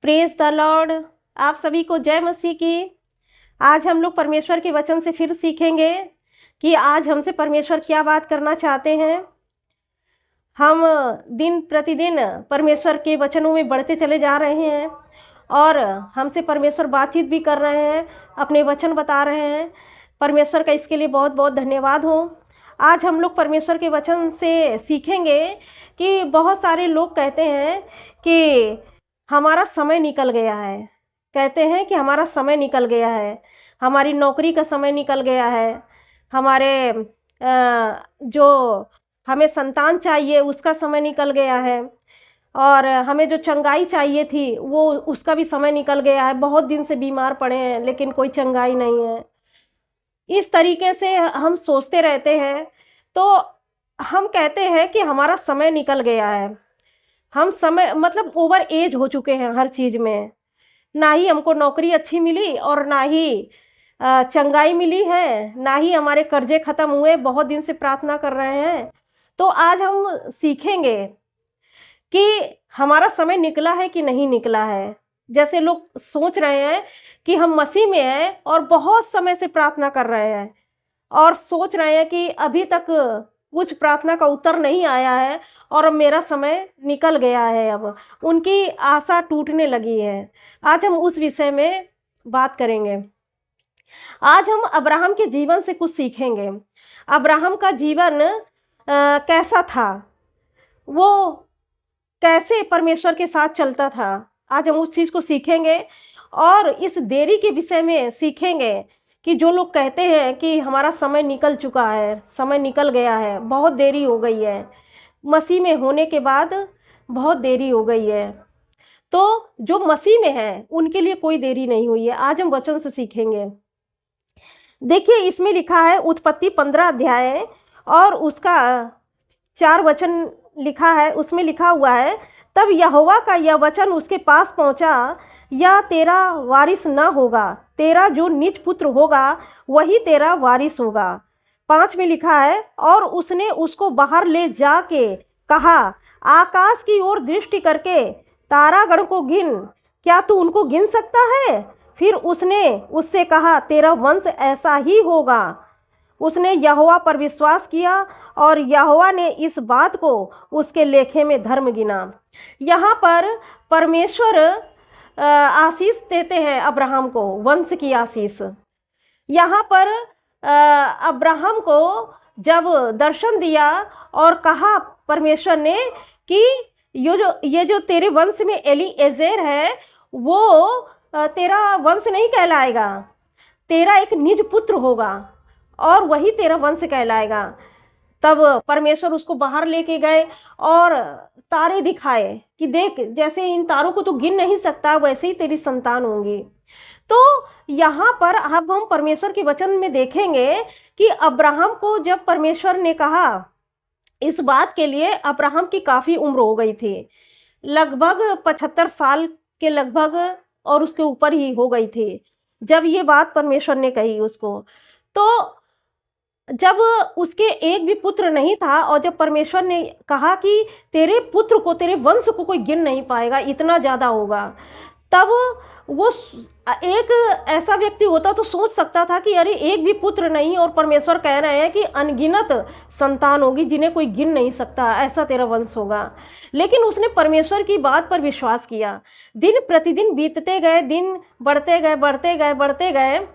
Praise the Lord. आप सभी को जय मसीह की। आज हम लोग परमेश्वर के वचन से फिर सीखेंगे कि आज हमसे परमेश्वर क्या बात करना चाहते हैं। हम दिन प्रतिदिन परमेश्वर के वचनों में बढ़ते चले जा रहे हैं और हमसे परमेश्वर बातचीत भी कर रहे हैं, अपने वचन बता रहे हैं। परमेश्वर का इसके लिए बहुत बहुत धन्यवाद हो। आज हम लोग परमेश्वर के वचन से सीखेंगे कि बहुत सारे लोग कहते हैं कि हमारा समय निकल गया है। कहते हैं कि हमारा समय निकल गया है, हमारी नौकरी का समय निकल गया है, हमारे जो हमें संतान चाहिए उसका समय निकल गया है, और हमें जो चंगाई चाहिए थी वो उसका भी समय निकल गया है। बहुत दिन से बीमार पड़े हैं लेकिन कोई चंगाई नहीं है। इस तरीके से हम सोचते रहते हैं, तो हम कहते हैं कि हमारा समय निकल गया है। हम समय मतलब ओवर एज हो चुके हैं हर चीज़ में। ना ही हमको नौकरी अच्छी मिली और ना ही चंगाई मिली है, ना ही हमारे कर्जे ख़त्म हुए। बहुत दिन से प्रार्थना कर रहे हैं। तो आज हम सीखेंगे कि हमारा समय निकला है कि नहीं निकला है। जैसे लोग सोच रहे हैं कि हम मसीह में हैं और बहुत समय से प्रार्थना कर रहे हैं और सोच रहे हैं कि अभी तक कुछ प्रार्थना का उत्तर नहीं आया है और अब मेरा समय निकल गया है। अब उनकी आशा टूटने लगी है। आज हम उस विषय में बात करेंगे। आज हम अब्राहम के जीवन से कुछ सीखेंगे। अब्राहम का जीवन कैसा था, वो कैसे परमेश्वर के साथ चलता था। आज हम उस चीज़ को सीखेंगे और इस देरी के विषय में सीखेंगे कि जो लोग कहते हैं कि हमारा समय निकल चुका है, समय निकल गया है, बहुत देरी हो गई है, मसीह में होने के बाद बहुत देरी हो गई है। तो जो मसीह में है उनके लिए कोई देरी नहीं हुई है। आज हम वचन से सीखेंगे। देखिए, इसमें लिखा है उत्पत्ति 15 अध्याय और उसका 4 वचन लिखा है। उसमें लिखा हुआ है, तब यहोवा का यह वचन उसके पास पहुंचा, यह तेरा वारिस न होगा, तेरा जो निज पुत्र होगा वही तेरा वारिस होगा। 5 में लिखा है, और उसने उसको बाहर ले जाके कहा, आकाश की ओर दृष्टि करके तारागण को गिन, क्या तू उनको गिन सकता है? फिर उसने उससे कहा, तेरा वंश ऐसा ही होगा। उसने यहोवा पर विश्वास किया और यहोवा ने इस बात को उसके लेखे में धर्म गिना। यहाँ पर परमेश्वर आशीष देते हैं अब्राहम को, वंश की आशीष। यहाँ पर अब्राहम को जब दर्शन दिया और कहा परमेश्वर ने कि ये जो तेरे वंश में एलीएजेर है वो तेरा वंश नहीं कहलाएगा, तेरा एक निज पुत्र होगा और वही तेरा वंश कहलाएगा। तब परमेश्वर उसको बाहर लेके गए और तारे दिखाए कि देख, जैसे इन तारों को तू गिन नहीं सकता वैसे ही तेरी संतान होंगी। तो यहाँ पर अब हम परमेश्वर के वचन में देखेंगे कि अब्राहम को जब परमेश्वर ने कहा, इस बात के लिए अब्राहम की काफ़ी उम्र हो गई थी, लगभग 75 साल के लगभग और उसके ऊपर ही हो गई थी जब ये बात परमेश्वर ने कही उसको। तो जब उसके एक भी पुत्र नहीं था और जब परमेश्वर ने कहा कि तेरे पुत्र को, तेरे वंश को कोई गिन नहीं पाएगा, इतना ज़्यादा होगा, तब वो एक ऐसा व्यक्ति होता तो सोच सकता था कि अरे एक भी पुत्र नहीं और परमेश्वर कह रहे हैं कि अनगिनत संतान होगी जिन्हें कोई गिन नहीं सकता, ऐसा तेरा वंश होगा। लेकिन उसने परमेश्वर की बात पर विश्वास किया। दिन प्रतिदिन बीतते गए, दिन बढ़ते गए बढ़ते गए बढ़ते गए।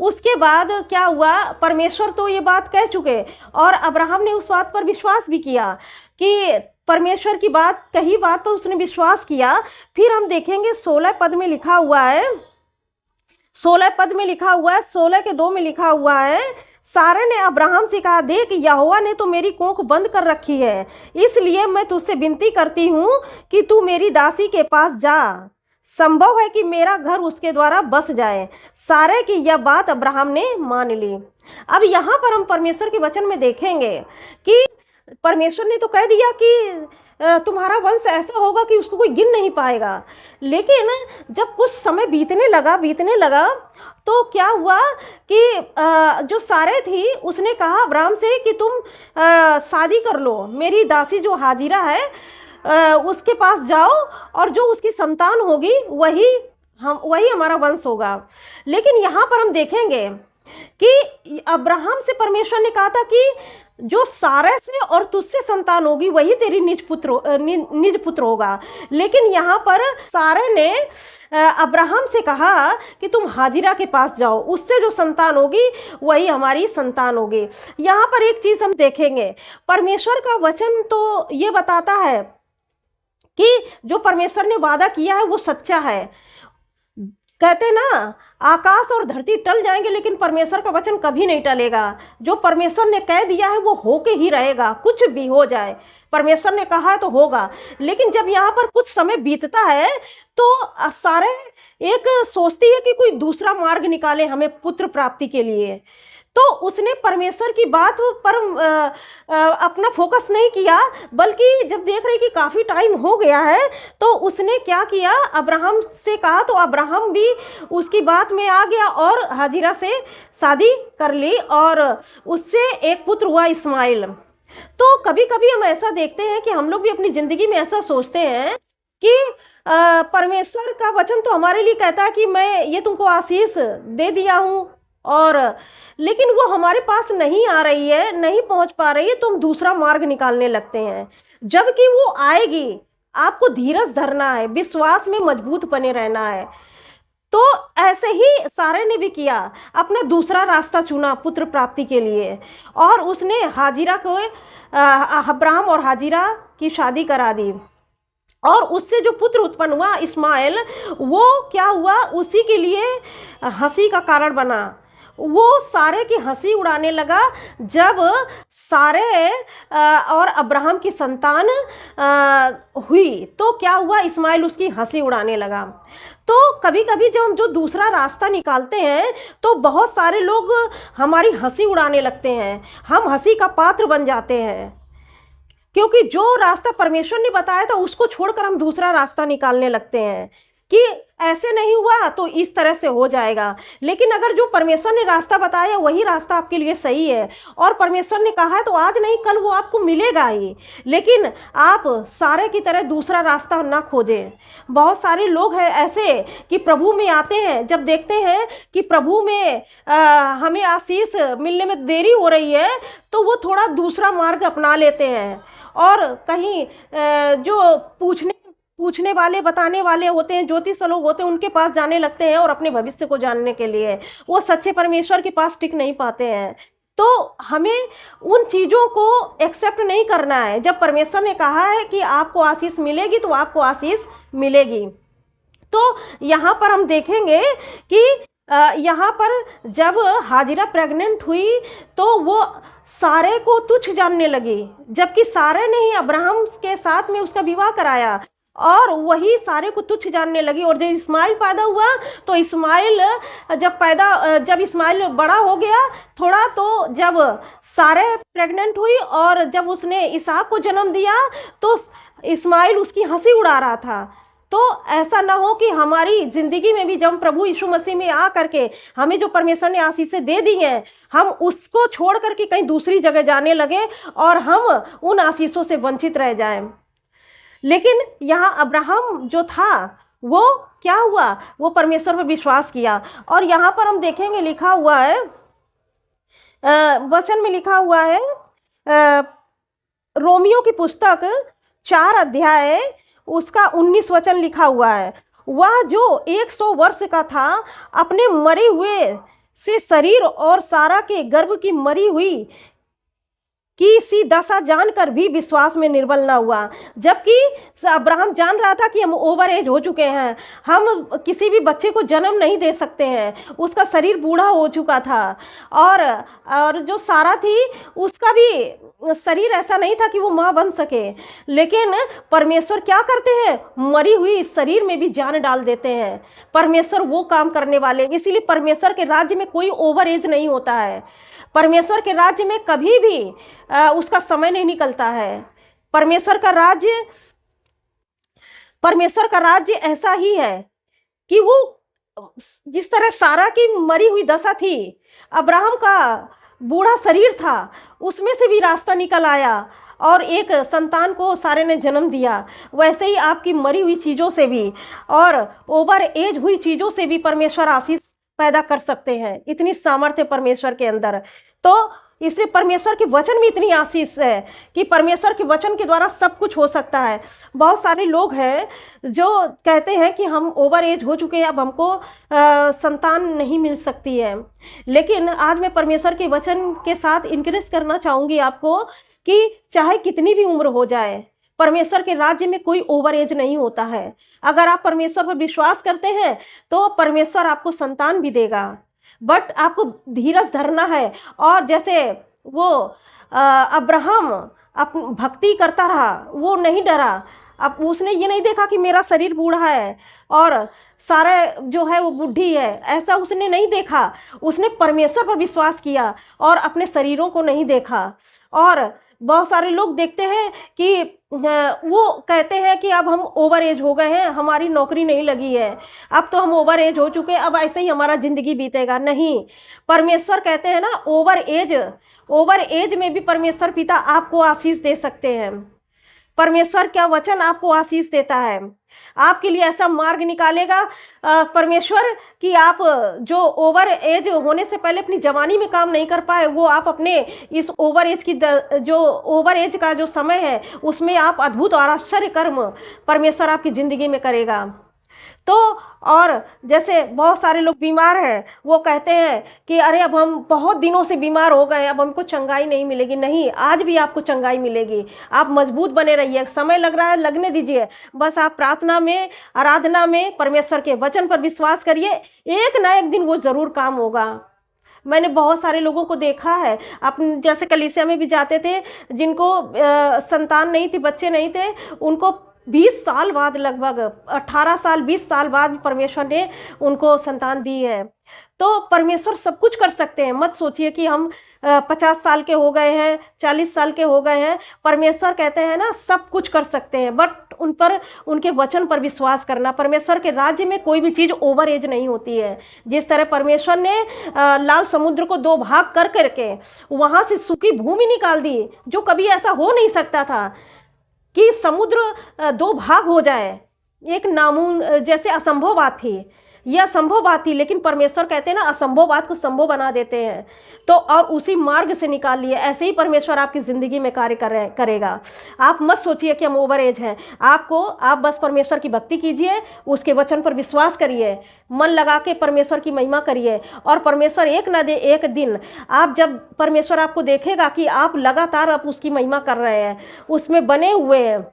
उसके बाद क्या हुआ, परमेश्वर तो ये बात कह चुके और अब्राहम ने उस बात पर विश्वास भी किया कि परमेश्वर की बात कही, बात पर उसने विश्वास किया। फिर हम देखेंगे 16 पद में लिखा हुआ है, 16 पद में लिखा हुआ है, 16 के 2 में लिखा हुआ है, सारा ने अब्राहम से कहा, देख यहोवा ने तो मेरी कोख बंद कर रखी है, इसलिए मैं तुझसे विनती करती हूँ कि तू मेरी दासी के पास जा, संभव है कि मेरा घर उसके द्वारा बस जाए। सारे की यह बात अब्राहम ने मान ली। अब यहाँ पर हम परमेश्वर के वचन में देखेंगे कि परमेश्वर ने तो कह दिया कि तुम्हारा वंश ऐसा होगा कि उसको कोई गिन नहीं पाएगा। लेकिन जब कुछ समय बीतने लगा तो क्या हुआ कि जो सारे थी उसने कहा अब्राहम से कि तुम शादी कर लो, मेरी दासी जो हाजिरा है उसके पास जाओ और जो उसकी संतान होगी वही हमारा वंश होगा। लेकिन यहाँ पर हम देखेंगे कि अब्राहम से परमेश्वर ने कहा था कि जो सारे से और तुझसे संतान होगी वही तेरी निज पुत्र होगा। लेकिन यहाँ पर सारे ने अब्राहम से कहा कि तुम हाजिरा के पास जाओ, उससे जो संतान होगी वही हमारी संतान होगी। यहाँ पर एक चीज़ हम देखेंगे, परमेश्वर का वचन तो ये बताता है कि जो परमेश्वर ने वादा किया है वो सच्चा है। कहते ना, आकाश और धरती टल जाएंगे लेकिन परमेश्वर का वचन कभी नहीं टलेगा। जो परमेश्वर ने कह दिया है वो होके ही रहेगा, कुछ भी हो जाए। परमेश्वर ने कहा है तो होगा। लेकिन जब यहाँ पर कुछ समय बीतता है तो सारे एक सोचती है कि कोई दूसरा मार्ग निकाले हमें पुत्र प्राप्ति के लिए। तो उसने परमेश्वर की बात पर अपना फोकस नहीं किया, बल्कि जब देख रही कि काफ़ी टाइम हो गया है तो उसने क्या किया, अब्राहम से कहा। तो अब्राहम भी उसकी बात में आ गया और हाजिरा से शादी कर ली और उससे एक पुत्र हुआ इस्माइल। तो कभी कभी हम ऐसा देखते हैं कि हम लोग भी अपनी ज़िंदगी में ऐसा सोचते हैं कि परमेश्वर का वचन तो हमारे लिए कहता है कि मैं ये तुमको आशीष दे दिया हूँ, और लेकिन वो हमारे पास नहीं आ रही है, नहीं पहुंच पा रही है, तो हम दूसरा मार्ग निकालने लगते हैं। जबकि वो आएगी, आपको धीरज धरना है, विश्वास में मजबूत बने रहना है। तो ऐसे ही सारे ने भी किया, अपना दूसरा रास्ता चुना पुत्र प्राप्ति के लिए, और उसने हाजिरा को अब्राहम और हाजिरा की शादी करा दी, और उससे जो पुत्र उत्पन्न हुआ इस्माइल, वो क्या हुआ, उसी के लिए हंसी का कारण बना। वो सारे की हंसी उड़ाने लगा जब सारे और अब्राहम की संतान हुई, तो क्या हुआ, इस्माइल उसकी हंसी उड़ाने लगा। तो कभी कभी जब हम जो दूसरा रास्ता निकालते हैं तो बहुत सारे लोग हमारी हंसी उड़ाने लगते हैं, हम हंसी का पात्र बन जाते हैं, क्योंकि जो रास्ता परमेश्वर ने बताया था उसको छोड़कर हम दूसरा रास्ता निकालने लगते हैं कि ऐसे नहीं हुआ तो इस तरह से हो जाएगा। लेकिन अगर जो परमेश्वर ने रास्ता बताया वही रास्ता आपके लिए सही है, और परमेश्वर ने कहा है तो आज नहीं कल वो आपको मिलेगा ही। लेकिन आप सारे की तरह दूसरा रास्ता ना खोजें। बहुत सारे लोग हैं ऐसे कि प्रभु में आते हैं, जब देखते हैं कि प्रभु में हमें आशीष मिलने में देरी हो रही है तो वो थोड़ा दूसरा मार्ग अपना लेते हैं, और कहीं जो पूछने वाले बताने वाले होते हैं, ज्योतिष लोग होते हैं, उनके पास जाने लगते हैं और अपने भविष्य को जानने के लिए। वो सच्चे परमेश्वर के पास टिक नहीं पाते हैं। तो हमें उन चीज़ों को एक्सेप्ट नहीं करना है। जब परमेश्वर ने कहा है कि आपको आशीष मिलेगी तो आपको आशीष मिलेगी। तो यहाँ पर हम देखेंगे कि यहाँ पर जब हाजिरा प्रेग्नेंट हुई तो वो सारे को तुच्छ जानने लगी, जबकि सारे ने ही अब्राहम के साथ में उसका विवाह कराया, और वही सारे को तुच्छ जानने लगी। और जब इस्माइल पैदा हुआ तो जब इस्माइल बड़ा हो गया थोड़ा, तो जब सारे प्रेग्नेंट हुई और जब उसने इसहाक को जन्म दिया तो इस्माइल उसकी हंसी उड़ा रहा था। तो ऐसा ना हो कि हमारी ज़िंदगी में भी जब प्रभु यीशु मसीह में आ करके हमें जो परमेश्वर ने आशीषें दे दी हैं, हम उसको छोड़ करके कहीं दूसरी जगह जाने लगे और हम उन आशीषों से वंचित रह जाएं। लेकिन यहाँ अब्राहम जो था वो क्या हुआ, वो परमेश्वर पर विश्वास किया। और यहाँ पर हम देखेंगे लिखा हुआ है, वचन में लिखा हुआ है, रोमियो की पुस्तक 4 अध्याय उसका 19 वचन लिखा हुआ है, वह जो 100 वर्ष का था अपने मरे हुए से शरीर और सारा के गर्भ की मरी हुई की सी दशा जानकर भी विश्वास में निर्बल न हुआ। जबकि अब्राहम जान रहा था कि हम ओवर एज हो चुके हैं, हम किसी भी बच्चे को जन्म नहीं दे सकते हैं, उसका शरीर बूढ़ा हो चुका था, और जो सारा थी उसका भी शरीर ऐसा नहीं था कि वो माँ बन सके। लेकिन परमेश्वर क्या करते हैं, मरी हुई शरीर में भी जान डाल देते हैं। परमेश्वर वो काम करने वाले, इसीलिए परमेश्वर के राज्य में कोई ओवर एज नहीं होता है। परमेश्वर के राज्य में कभी भी उसका समय नहीं निकलता है। परमेश्वर का राज्य ऐसा ही है कि वो जिस तरह सारा की मरी हुई दशा थी, अब्राहम का बूढ़ा शरीर था, उसमें से भी रास्ता निकल आया और एक संतान को सारे ने जन्म दिया, वैसे ही आपकी मरी हुई चीज़ों से भी और ओवर एज हुई चीज़ों से भी परमेश्वर आशीष पैदा कर सकते हैं। इतनी सामर्थ्य परमेश्वर के अंदर। तो इसलिए परमेश्वर के वचन में इतनी आशीष है कि परमेश्वर के वचन के द्वारा सब कुछ हो सकता है। बहुत सारे लोग हैं जो कहते हैं कि हम ओवर एज हो चुके हैं, अब हमको संतान नहीं मिल सकती है। लेकिन आज मैं परमेश्वर के वचन के साथ इंकरेज करना चाहूँगी आपको कि चाहे कितनी भी उम्र हो जाए, परमेश्वर के राज्य में कोई ओवर एज नहीं होता है। अगर आप परमेश्वर पर विश्वास करते हैं तो परमेश्वर आपको संतान भी देगा, बट आपको धीरज धरना है। और जैसे वो अब्राहम भक्ति करता रहा, वो नहीं डरा। अब उसने ये नहीं देखा कि मेरा शरीर बूढ़ा है और सारा जो है वो बुढ़ी है, ऐसा उसने नहीं देखा। उसने परमेश्वर पर विश्वास किया और अपने शरीरों को नहीं देखा। और बहुत सारे लोग देखते हैं कि वो कहते हैं कि अब हम ओवर एज हो गए हैं, हमारी नौकरी नहीं लगी है, अब तो हम ओवर एज हो चुके हैं, अब ऐसे ही हमारा ज़िंदगी बीतेगा। नहीं, परमेश्वर कहते हैं ना, ओवर एज में भी परमेश्वर पिता आपको आशीष दे सकते हैं। परमेश्वर का वचन आपको आशीष देता है, आपके लिए ऐसा मार्ग निकालेगा परमेश्वर कि आप जो ओवर एज होने से पहले अपनी जवानी में काम नहीं कर पाए, वो आप अपने इस ओवर एज की जो ओवर एज का जो समय है उसमें आप अद्भुत और आश्चर्य कर्म परमेश्वर आपकी ज़िंदगी में करेगा। तो और जैसे बहुत सारे लोग बीमार हैं, वो कहते हैं कि अरे अब हम बहुत दिनों से बीमार हो गए, अब हमको चंगाई नहीं मिलेगी। नहीं, आज भी आपको चंगाई मिलेगी। आप मजबूत बने रहिए, समय लग रहा है लगने दीजिए, बस आप प्रार्थना में, आराधना में, परमेश्वर के वचन पर विश्वास करिए, एक ना एक दिन वो ज़रूर काम होगा। मैंने बहुत सारे लोगों को देखा है, अपन जैसे कलीसिया में भी जाते थे, जिनको संतान नहीं थी, बच्चे नहीं थे, उनको 20 साल बाद, लगभग 18 साल 20 साल बाद परमेश्वर ने उनको संतान दी है। तो परमेश्वर सब कुछ कर सकते हैं। मत सोचिए कि हम 50 साल के हो गए हैं, 40 साल के हो गए हैं। परमेश्वर कहते हैं ना, सब कुछ कर सकते हैं, बट उन पर, उनके वचन पर विश्वास करना। परमेश्वर के राज्य में कोई भी चीज़ ओवर एज नहीं होती है। जिस तरह परमेश्वर ने लाल समुद्र को 2 भाग कर करके वहाँ से सूखी भूमि निकाल दी, जो कभी ऐसा हो नहीं सकता था कि समुद्र 2 भाग हो जाए, एक जैसे असंभव बात थी, यह असंभव बात थी, लेकिन परमेश्वर कहते हैं ना, असंभव बात को संभव बना देते हैं। तो और उसी मार्ग से निकाल लिए। ऐसे ही परमेश्वर आपकी ज़िंदगी में कार्य करेगा। आप मत सोचिए कि हम ओवर एज हैं। आप बस परमेश्वर की भक्ति कीजिए, उसके वचन पर विश्वास करिए, मन लगा के परमेश्वर की महिमा करिए, और परमेश्वर एक न दे एक दिन आप, जब परमेश्वर आपको देखेगा कि आप लगातार आप उसकी महिमा कर रहे हैं, उसमें बने हुए हैं,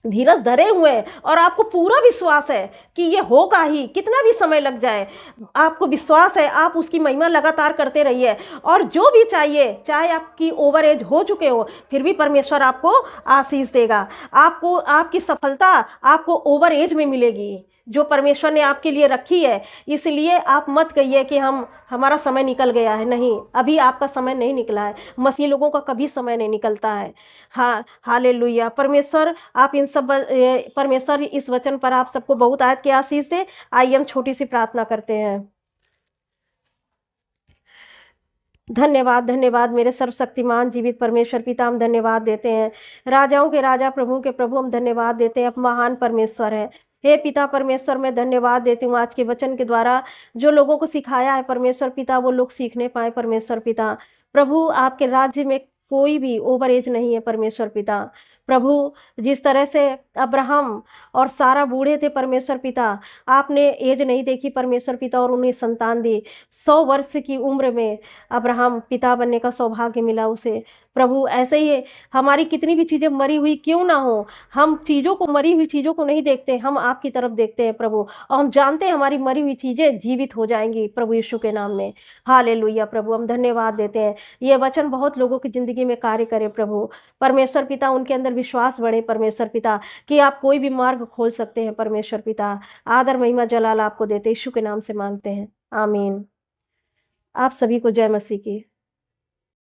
धीरज धरे हुए हैं, और आपको पूरा विश्वास है कि ये होगा ही, कितना भी समय लग जाए, आपको विश्वास है, आप उसकी महिमा लगातार करते रहिए। और जो भी चाहिए, चाहे आपकी ओवर एज हो चुके हो, फिर भी परमेश्वर आपको आशीष देगा। आपको आपकी सफलता आपको ओवर एज में मिलेगी, जो परमेश्वर ने आपके लिए रखी है। इसलिए आप मत कहिए कि हमारा समय निकल गया है। नहीं, अभी आपका समय नहीं निकला है। मसीह लोगों का कभी समय नहीं निकलता है। हाँ, हालेलुया। परमेश्वर आप इन सब परमेश्वर इस वचन पर आप सबको बहुत आयत के आशीष से। आइए हम छोटी सी प्रार्थना करते हैं। धन्यवाद, धन्यवाद मेरे सर्वशक्तिमान जीवित परमेश्वर पिता, हम धन्यवाद देते हैं। राजाओं के राजा, प्रभु के प्रभु, हम धन्यवाद देते हैं। आप महान परमेश्वर है। हे पिता परमेश्वर, मैं धन्यवाद देती हूँ आज के वचन के द्वारा जो लोगों को सिखाया है परमेश्वर पिता, वो लोग सीखने पाए परमेश्वर पिता। प्रभु, आपके राज्य में कोई भी ओवर एज नहीं है परमेश्वर पिता। प्रभु, जिस तरह से अब्राहम और सारा बूढ़े थे परमेश्वर पिता, आपने एज नहीं देखी परमेश्वर पिता और उन्हें संतान दी। 100 वर्ष की उम्र में अब्राहम पिता बनने का सौभाग्य मिला उसे। प्रभु, ऐसे ही हमारी कितनी भी चीज़ें मरी हुई क्यों ना हो, हम चीज़ों को, मरी हुई चीज़ों को नहीं देखते, हम आपकी तरफ देखते हैं प्रभु, और हम जानते हैं हमारी मरी हुई चीज़ें जीवित हो जाएंगी प्रभु यीशु के नाम में। हालेलुया। प्रभु, हम धन्यवाद देते हैं। ये वचन बहुत लोगों की ज़िंदगी में कार्य करे प्रभु परमेश्वर पिता, उनके अंदर विश्वास बढ़े परमेश्वर पिता कि आप कोई भी मार्ग खोल सकते हैं परमेश्वर पिता। आदर महिमा जलाल आपको देते यीशु के नाम से मांगते हैं, आमीन। आप सभी को जय मसीह की।